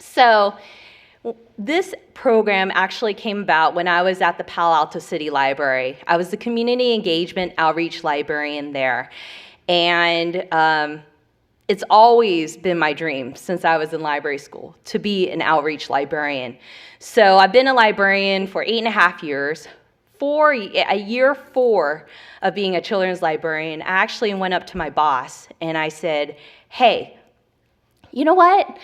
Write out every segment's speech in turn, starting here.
So this program actually came about when I was at the Palo Alto City Library. I was the community engagement outreach librarian there. And it's always been my dream since I was in library school to be an outreach librarian. So I've been a librarian for 8.5 years. Year 4 of being a children's librarian, I actually went up to my boss and I said, hey, you know what?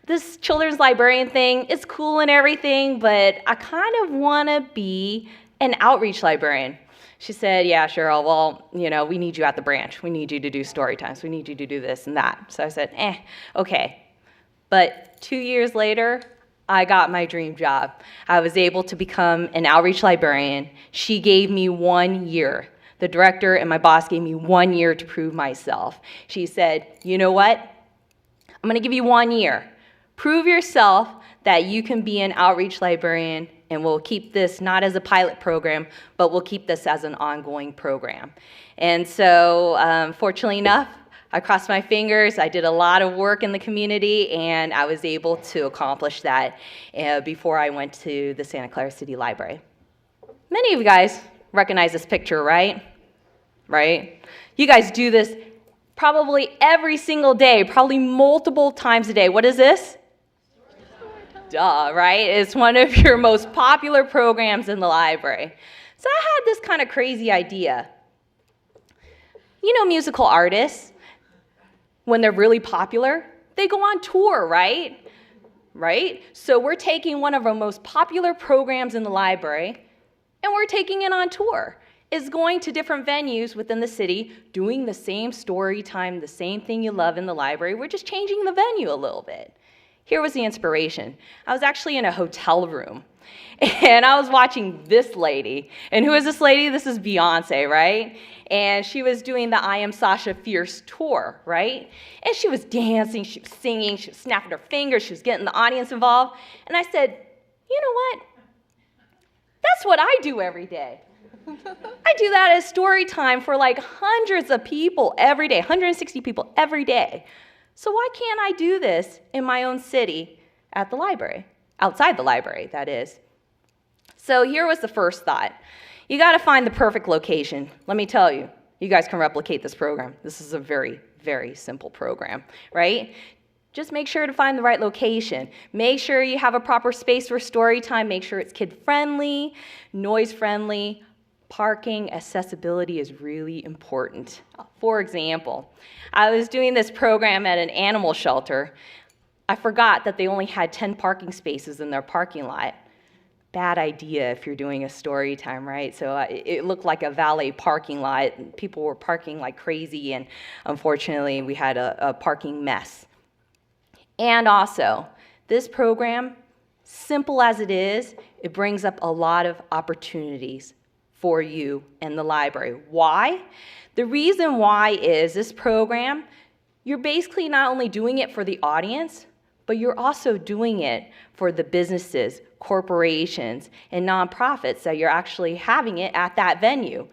This children's librarian thing, it's cool and everything, but I kind of want to be an outreach librarian. She said, yeah, Cheryl, well, we need you at the branch. We need you to do story times. We need you to do this and that. So I said, okay. But 2 years later, I got my dream job. I was able to become an outreach librarian. She gave me 1 year. The director and my boss gave me 1 year to prove myself. She said, you know what? I'm going to give you 1 year. Prove yourself that you can be an outreach librarian, and we'll keep this not as a pilot program, but we'll keep this as an ongoing program. And so, fortunately enough, I crossed my fingers. I did a lot of work in the community, and I was able to accomplish that before I went to the Santa Clara City Library. Many of you guys recognize this picture, right? Right? You guys do this probably every single day, probably multiple times a day. What is this? Duh, right? It's one of your most popular programs in the library. So I had this kind of crazy idea. Musical artists, when they're really popular, they go on tour, right? Right? So we're taking one of our most popular programs in the library, and we're taking it on tour. It's going to different venues within the city, doing the same story time, the same thing you love in the library. We're just changing the venue a little bit. Here was the inspiration. I was actually in a hotel room, and I was watching this lady. And who is this lady? This is Beyonce, right? And she was doing the I Am Sasha Fierce tour, right? And she was dancing, she was singing, she was snapping her fingers, she was getting the audience involved. And I said, you know what? That's what I do every day. I do that as story time for like hundreds of people every day, 160 people every day. So why can't I do this in my own city at the library? Outside the library, that is. So here was the first thought. You got to find the perfect location. Let me tell you, you guys can replicate this program. This is a very, very simple program, right? Just make sure to find the right location. Make sure you have a proper space for story time. Make sure it's kid-friendly, noise-friendly. Parking accessibility is really important. For example, I was doing this program at an animal shelter. I forgot that they only had 10 parking spaces in their parking lot. Bad idea if you're doing a story time, right? So it looked like a valet parking lot. People were parking like crazy, and unfortunately, we had a parking mess. And also, this program, simple as it is, it brings up a lot of opportunities for you and the library. Why? The reason why is this program, you're basically not only doing it for the audience, but you're also doing it for the businesses, corporations, and nonprofits that you're actually having it at that venue.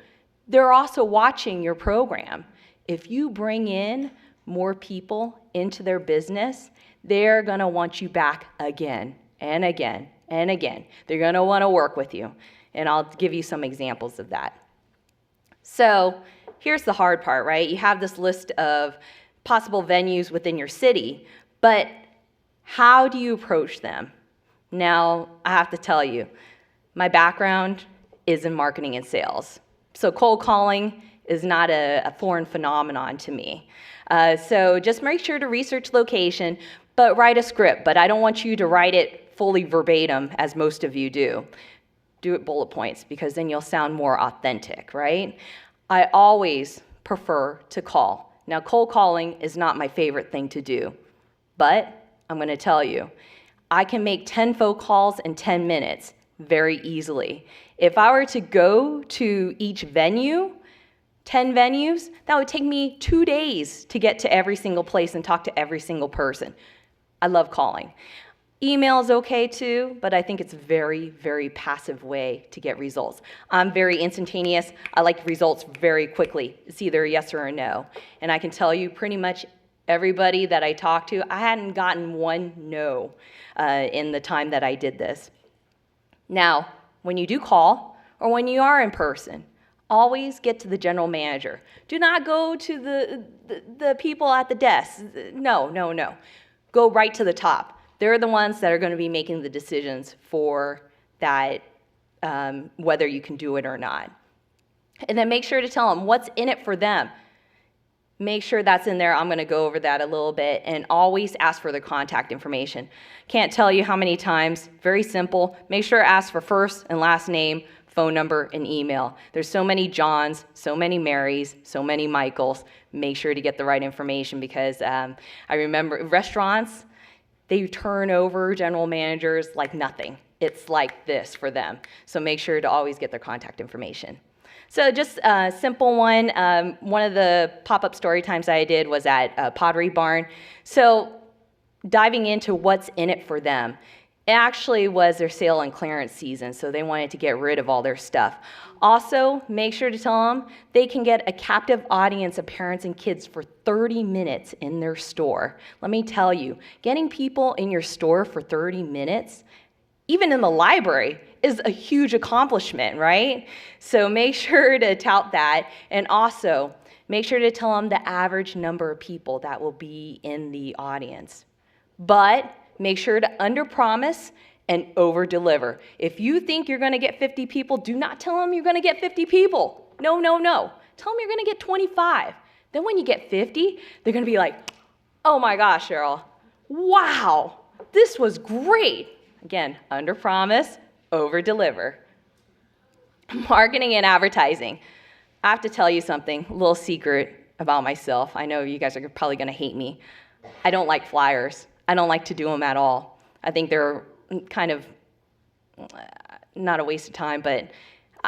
They're also watching your program. If you bring in more people into their business, they're gonna want you back again and again and again. They're gonna wanna work with you. And I'll give you some examples of that. So here's the hard part, right? You have this list of possible venues within your city, but how do you approach them? Now, I have to tell you, my background is in marketing and sales. So cold calling is not a foreign phenomenon to me. So just make sure to research location, but write a script. But I don't want you to write it fully verbatim, as most of you do. Do it bullet points, because then you'll sound more authentic, right? I always prefer to call. Now, cold calling is not my favorite thing to do, but I'm gonna tell you, I can make 10 phone calls in 10 minutes very easily. If I were to go to each venue, 10 venues, that would take me 2 days to get to every single place and talk to every single person. I love calling. Email is okay too, but I think it's a very, very passive way to get results. I'm very instantaneous. I like results very quickly. It's either a yes or a no. And I can tell you pretty much Everybody that I talked to, I hadn't gotten one no in the time that I did this. Now, when you do call or when you are in person, always get to the general manager. Do not go to the people at the desk. No. Go right to the top. They're the ones that are going to be making the decisions for that, whether you can do it or not. And then make sure to tell them what's in it for them. Make sure that's in there. I'm going to go over that a little bit, and always ask for their contact information. Can't tell you how many times. Very simple. Make sure to ask for first and last name, phone number, and email. There's so many Johns, so many Marys, so many Michaels. Make sure to get the right information, because I remember restaurants, they turn over general managers like nothing. It's like this for them. So make sure to always get their contact information. So just a simple one. One of the pop-up story times I did was at Pottery Barn. So diving into what's in it for them. It actually was their sale and clearance season, so they wanted to get rid of all their stuff. Also, make sure to tell them they can get a captive audience of parents and kids for 30 minutes in their store. Let me tell you, getting people in your store for 30 minutes, even in the library, is a huge accomplishment, right? So make sure to tout that, and also make sure to tell them the average number of people that will be in the audience. But make sure to underpromise and overdeliver. If you think you're going to get 50 people, do not tell them you're going to get 50 people. No. Tell them you're going to get 25. Then when you get 50, they're going to be like, oh my gosh, Cheryl, wow, this was great. Again, underpromise, overdeliver. Marketing and advertising. I have to tell you something, a little secret about myself. I know you guys are probably going to hate me. I don't like flyers. I don't like to do them at all. I think they're kind of not a waste of time, but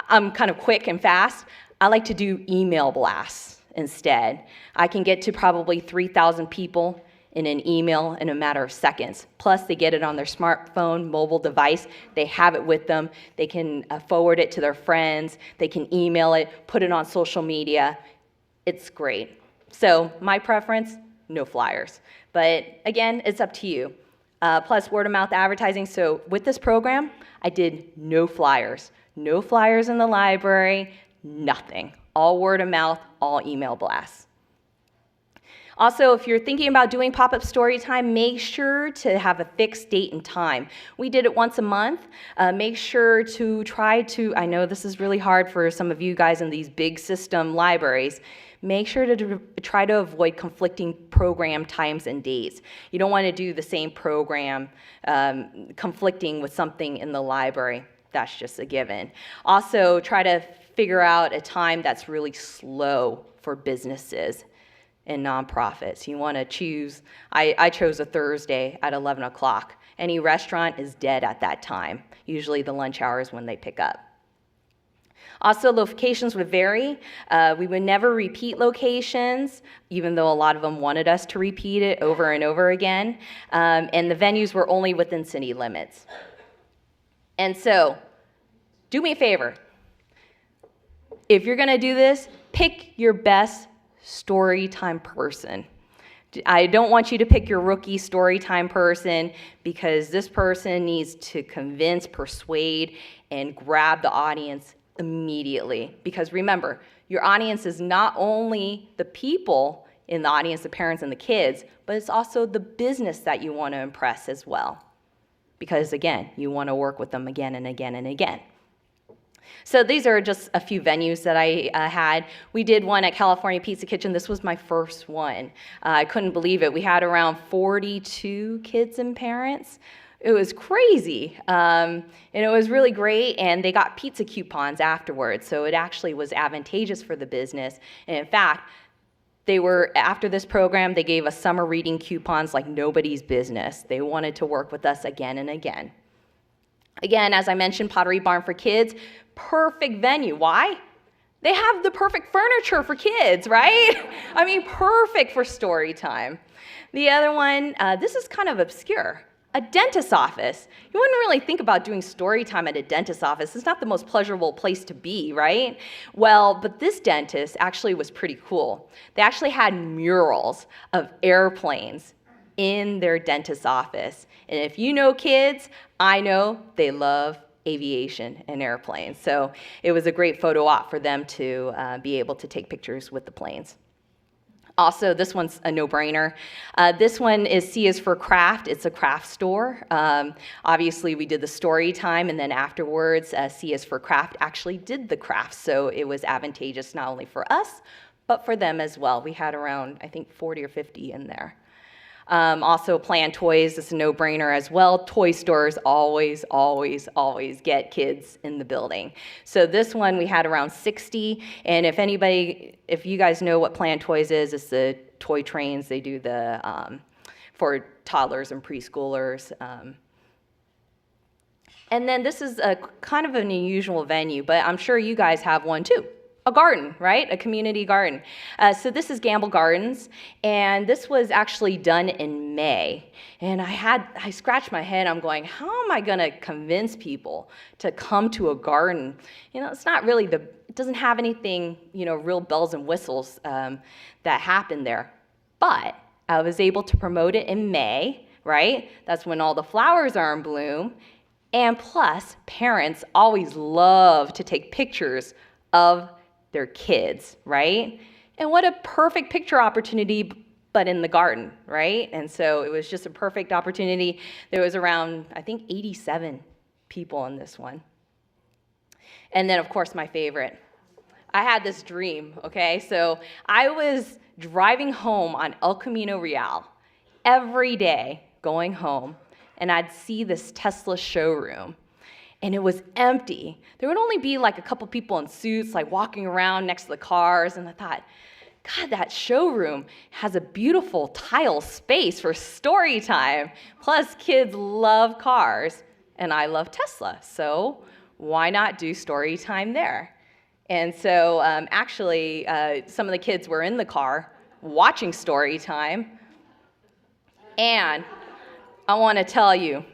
I'm kind of quick and fast. I like to do email blasts instead. I can get to probably 3,000 people in an email in a matter of seconds. Plus, they get it on their smartphone, mobile device. They have it with them. They can forward it to their friends. They can email it, put it on social media. It's great. So my preference, no flyers. But again, it's up to you. Plus word of mouth advertising. So with this program, I did no flyers. No flyers in the library, nothing. All word of mouth, all email blasts. Also, if you're thinking about doing pop-up story time, make sure to have a fixed date and time. We did it once a month. Make sure to try to, I know this is really hard for some of you guys in these big system libraries, make sure to try to avoid conflicting program times and dates. You don't want to do the same program conflicting with something in the library. That's just a given. Also, try to figure out a time that's really slow for businesses and nonprofits. You want to choose, I chose a Thursday at 11 o'clock. Any restaurant is dead at that time. Usually the lunch hour is when they pick up. Also, locations would vary. We would never repeat locations, even though a lot of them wanted us to repeat it over and over again. And the venues were only within city limits. And so, do me a favor. If you're going to do this, pick your best story time person. I don't want you to pick your rookie story time person, because this person needs to convince, persuade, and grab the audience immediately. Because remember, your audience is not only the people in the audience, the parents and the kids, but it's also the business that you want to impress as well. Because again, you want to work with them again and again and again. So these are just a few venues that I had. We did one at California Pizza Kitchen. This was my first one. I couldn't believe it. We had around 42 kids and parents. It was crazy, and it was really great, and they got pizza coupons afterwards, so it actually was advantageous for the business. And in fact, after this program, they gave us summer reading coupons like nobody's business. They wanted to work with us again and again. Again, as I mentioned, Pottery Barn for kids, perfect venue. Why? They have the perfect furniture for kids, right? I mean, perfect for story time. The other one, this is kind of obscure. A dentist's office. You wouldn't really think about doing story time at a dentist's office. It's not the most pleasurable place to be, right? Well, but this dentist actually was pretty cool. They actually had murals of airplanes in their dentist's office. And if you know kids, I know they love aviation and airplanes. So it was a great photo op for them to be able to take pictures with the planes. Also, this one's a no-brainer. This one is C is for Craft. It's a craft store. Obviously, we did the story time, and then afterwards, C is for Craft actually did the crafts. So it was advantageous not only for us, but for them as well. We had around, I think, 40 or 50 in there. Also, Plan Toys is a no-brainer as well. Toy stores always, always, always get kids in the building. So this one, we had around 60. And if you guys know what Plan Toys is, it's the toy trains. They do the, for toddlers and preschoolers. And then this is a kind of an unusual venue, but I'm sure you guys have one too. A garden, right? A community garden. So this is Gamble Gardens, and this was actually done in May. And I scratched my head. I'm going, how am I going to convince people to come to a garden? You know, it's not really it doesn't have anything, you know, real bells and whistles that happen there. But I was able to promote it in May, right? That's when all the flowers are in bloom. And plus, parents always love to take pictures of their kids, right? And what a perfect picture opportunity, but in the garden, right? And so it was just a perfect opportunity. There was around, I think, 87 people in this one. And then, of course, my favorite. I had this dream, okay? So I was driving home on El Camino Real every day, going home, and I'd see this Tesla showroom. And it was empty. There would only be like a couple people in suits, like walking around next to the cars. And I thought, God, that showroom has a beautiful tile space for story time. Plus, kids love cars, and I love Tesla. So why not do story time there? And so actually, some of the kids were in the car watching story time. And I want to tell you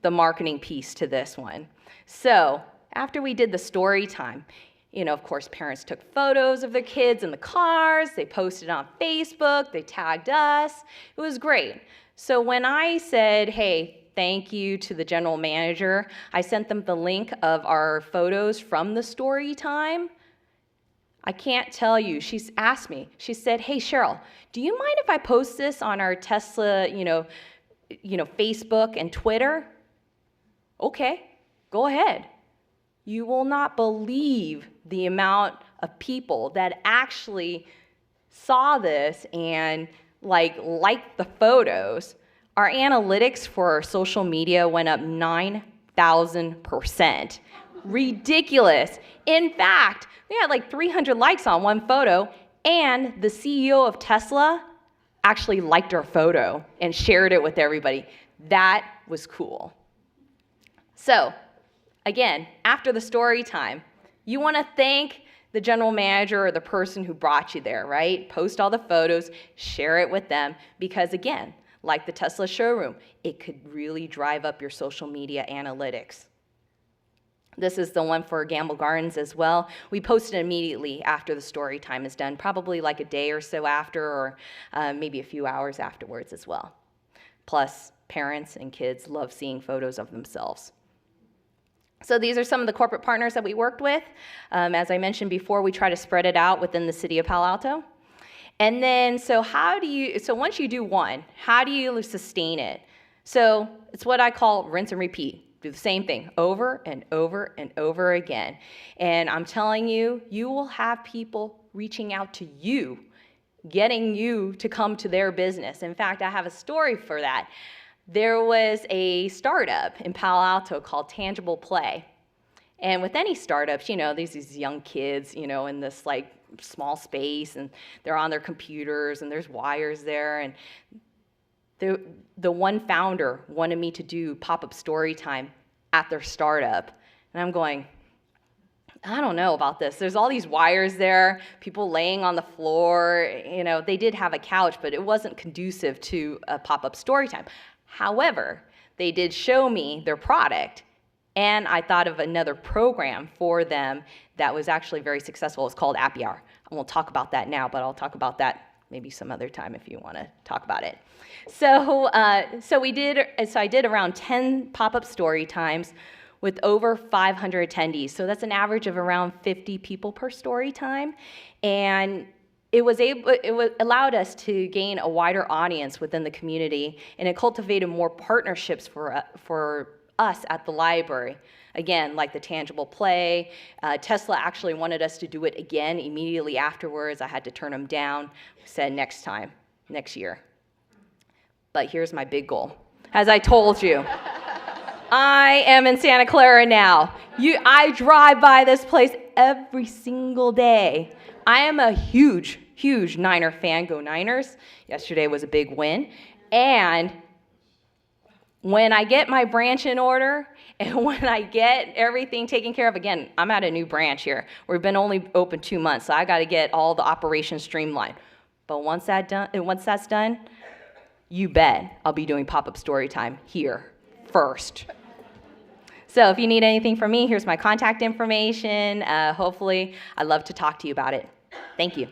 the marketing piece to this one. So after we did the story time, you know, of course, parents took photos of their kids in the cars. They posted on Facebook. They tagged us. It was great. So when I said, hey, thank you to the general manager, I sent them the link of our photos from the story time. I can't tell you. She's asked me. She said, hey, Cheryl, do you mind if I post this on our Tesla, Facebook and Twitter? Okay. Go ahead. You will not believe the amount of people that actually saw this and liked the photos. Our analytics for our social media went up 9,000%. Ridiculous. In fact, we had like 300 likes on one photo, and the CEO of Tesla actually liked our photo and shared it with everybody. That was cool. So, again, after the story time, you want to thank the general manager or the person who brought you there, right? Post all the photos, share it with them, because again, like the Tesla showroom, it could really drive up your social media analytics. This is the one for Gamble Gardens as well. We posted immediately after the story time is done, probably like a day or so after, or maybe a few hours afterwards as well. Plus, parents and kids love seeing photos of themselves. So these are some of the corporate partners that we worked with. As I mentioned before, we try to spread it out within the city of Palo Alto. And then, so once you do one, how do you sustain it? So it's what I call rinse and repeat. Do the same thing over and over and over again. And I'm telling you, you will have people reaching out to you, getting you to come to their business. In fact, I have a story for that. There was a startup in Palo Alto called Tangible Play. And with any startups, you know, these young kids, you know, in this like small space, and they're on their computers, and there's wires there. And the one founder wanted me to do pop-up story time at their startup. And I'm going, I don't know about this. There's all these wires there, people laying on the floor. You know, they did have a couch, but it wasn't conducive to a pop-up story time. However, They did show me their product, and I thought of another program for them that was actually very successful. It's called Happy Hour. I won't talk about that now, but I'll talk about that maybe some other time if you want to talk about it. So I did around 10 pop-up story times with over 500 attendees. So that's an average of around 50 people per story time. And it allowed us to gain a wider audience within the community, and it cultivated more partnerships for us at the library. Again, like the tangible play. Tesla actually wanted us to do it again immediately afterwards. I had to turn them down. We said next time, next year. But here's my big goal. As I told you, I am in Santa Clara now. I drive by this place every single day. I am a huge Niner fan. Go Niners. Yesterday was a big win. And when I get my branch in order and when I get everything taken care of, again, I'm at a new branch here. We've been only open 2 months, so I got to get all the operations streamlined. But once that's done, you bet I'll be doing pop-up story time here first. So if you need anything from me, here's my contact information. Hopefully, I'd love to talk to you about it. Thank you.